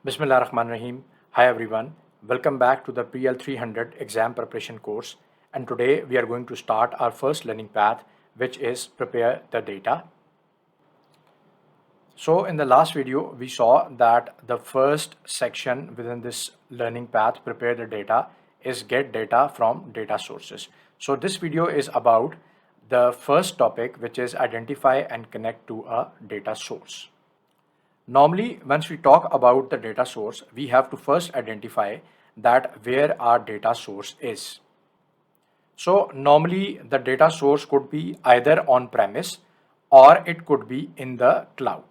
Bismillah Rahman Rahim. Hi everyone. Welcome back to the PL-300 exam preparation course. And today we are going to start our first learning path, which is prepare the data. So in the last video, we saw that the first section within this learning path, prepare the data, is get data from data sources. So this video is about the first topic, which is identify and connect to a data source. Normally, once we talk about the data source, we have to first identify that where our data source is. So normally the data source could be either on-premise or it could be in the cloud.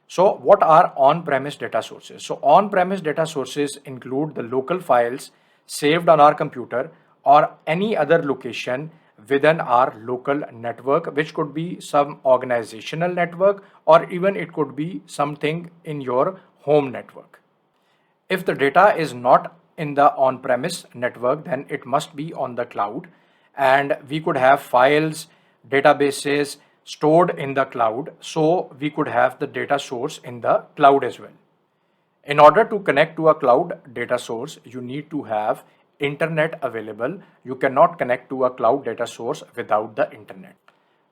So what are on-premise data sources? So on-premise data sources include the local files saved on our computer or any other location within our local network, which could be some organizational network or even it could be something in your home network. If the data is not in the on-premise network, then it must be on the cloud, and we could have files, databases stored in the cloud, so we could have the data source in the cloud as well. In order to connect to a cloud data source, you need to have internet available. You cannot connect to a cloud data source without the internet.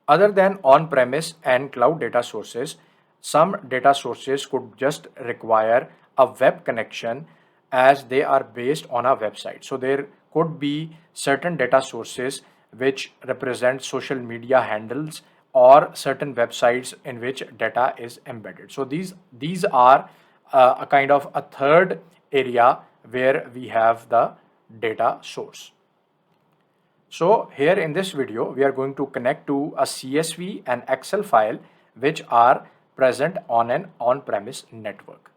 Other than on-premise and cloud data sources, some data sources could just require a web connection as they are based on a website. So there could be certain data sources which represent social media handles or certain websites in which data is embedded. So these are a kind of a third area where we have the data source. So here in this video, we are going to connect to a CSV and Excel file which are present on an on-premise network.